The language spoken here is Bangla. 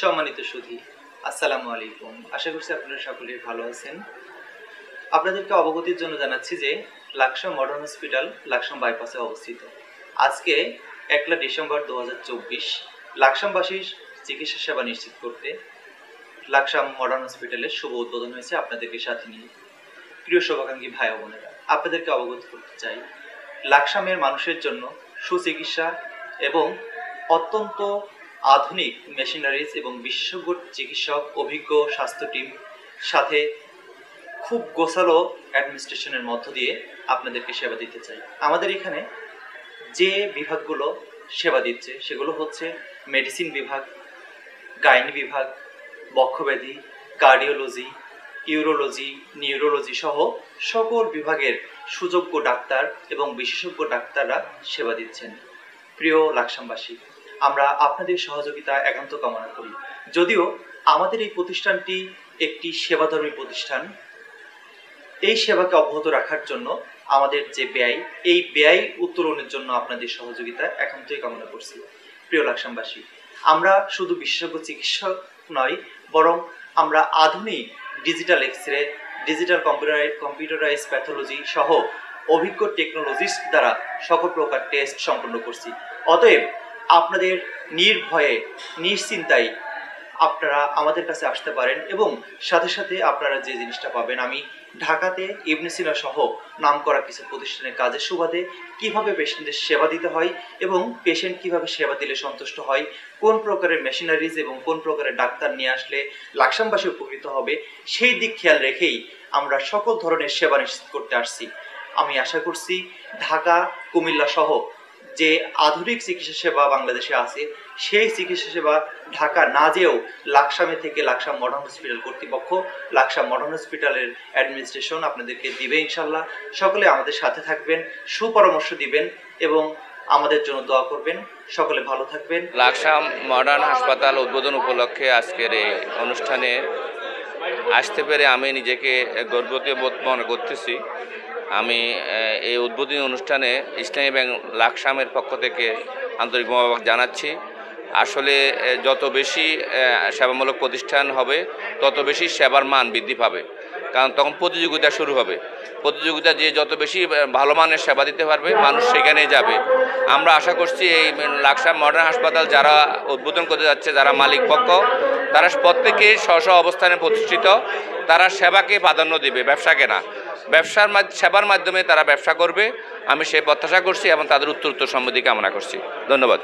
সম্মানিত সুধী, আসসালামু আলাইকুম। আশা করছি আপনারা সকলেই ভালো আছেন। আপনাদেরকে অবগতির জন্য জানাচ্ছি যে লাকসাম মডার্ন হসপিটাল লাকসাম বাইপাসে অবস্থিত। আজকে 1 ডিসেম্বর 2024 লাকসামবাসীর চিকিৎসা সেবা নিশ্চিত করতে লাকসাম মডার্ন হসপিটালের শুভ উদ্বোধন হয়েছে আপনাদেরকে সাথে নিয়ে। প্রিয় শুভাকাঙ্ক্ষী ভাই ও বোনেরা, আপনাদেরকে অবগত করতে চাই লাকসামের মানুষের জন্য সুচিকিৎসা এবং অত্যন্ত আধুনিক মেশিনারিজ এবং বিশেষজ্ঞ চিকিৎসক, অভিজ্ঞ স্বাস্থ্য টিম সাথে খুব গোছালো অ্যাডমিনিস্ট্রেশনের মধ্য দিয়ে আপনাদেরকে সেবা দিতে চাই। আমাদের এখানে যে বিভাগগুলো সেবা দিচ্ছে সেগুলো হচ্ছে মেডিসিন বিভাগ, গাইনি বিভাগ, বক্ষব্যাধি, কার্ডিওলজি, ইউরোলজি, নিউরোলজি সহ সকল বিভাগের সুযোগ্য ডাক্তার এবং বিশেষজ্ঞ ডাক্তাররা সেবা দিচ্ছেন। প্রিয় লাকসামবাসী, আমরা আপনাদের সহযোগিতা একান্ত কামনা করি। যদিও আমাদের এই প্রতিষ্ঠানটি একটি সেবাধর্মী প্রতিষ্ঠান, এই সেবাকে অব্যাহত রাখার জন্য আমাদের যে ব্যয়, এই ব্যয় উত্তোলনের জন্য আপনাদের সহযোগিতা একান্তই কামনা করছি। প্রিয় লাকসামবাসী, আমরা শুধু বিশেষজ্ঞ চিকিৎসক নয়, বরং আমরা আধুনিক digital X-ray, digital computerise pathology সহ অভিজ্ঞ টেকনোলজিস্ট দ্বারা সকল প্রকার টেস্ট সম্পন্ন করছি। অতএব আপনাদের নির্ভয়ে নিশ্চিন্তায় আপনারা আমাদের কাছে আসতে পারেন এবং সাথে সাথে আপনারা যে জিনিসটা পাবেন, আমি ঢাকাতে ইবনে সিনা সহ নামকরা কিছু প্রতিষ্ঠানের কাজের সুবাদে কিভাবে পেশেন্টদের সেবা দিতে হয় এবং পেশেন্ট কিভাবে সেবা দিলে সন্তুষ্ট হয়, কোন প্রকারের মেশিনারিজ এবং কোন প্রকারের ডাক্তার নিয়ে আসলে লাকসামবাসী উপকৃত হবে, সেই দিক খেয়াল রেখেই আমরা সকল ধরনের সেবা নিশ্চিত করতে আসছি। আমি আশা করছি ঢাকা, কুমিল্লা সহ যে আধুনিক চিকিৎসা সেবা বাংলাদেশে আছে, সেই চিকিৎসা সেবা ঢাকা না যেও লাকসামে থেকে লাকসাম মডার্ন হসপিটাল কর্তৃপক্ষ, লাকসাম মডার্ন হসপিটালের অ্যাডমিনিস্ট্রেশন আপনাদেরকে দিবে ইনশাল্লাহ। সকলে আমাদের সাথে থাকবেন, সুপরামর্শ দিবেন এবং আমাদের জন্য দোয়া করবেন। সকলে ভালো থাকবেন। লাকসাম মডার্ন হাসপাতাল উদ্বোধন উপলক্ষে আজকের এই অনুষ্ঠানে আসতে পেরে আমি নিজেকে গর্বিত বোধ মনে করতেছি। আমি এই উদ্বোধনী অনুষ্ঠানে ইসলামী ব্যাংক লাকসামের পক্ষ থেকে আন্তরিক মোবারক জানাচ্ছি। আসলে যত বেশি সেবামূলক প্রতিষ্ঠান হবে তত বেশি সেবার মান বৃদ্ধি পাবে, কারণ তখন প্রতিযোগিতা শুরু হবে। প্রতিযোগিতা যে যত বেশি ভালো মানের সেবা দিতে পারবে মানুষ সেখানেই যাবে। আমরা আশা করছি এই লাকসাম মডার্ন হাসপাতাল যারা উদ্বোধন করতে যাচ্ছে, যারা মালিক পক্ষ, তারা প্রত্যেকে স্ব অবস্থানে প্রতিষ্ঠিত, তারা সেবাকে প্রাধান্য দেবে, ব্যবসাকে না। সেবার মাধ্যমে তারা ব্যবসা করবে, আমি সে প্রত্যাশা করছি এবং তাদের উত্তরোত্তর সমৃদ্ধি কামনা করছি। ধন্যবাদ।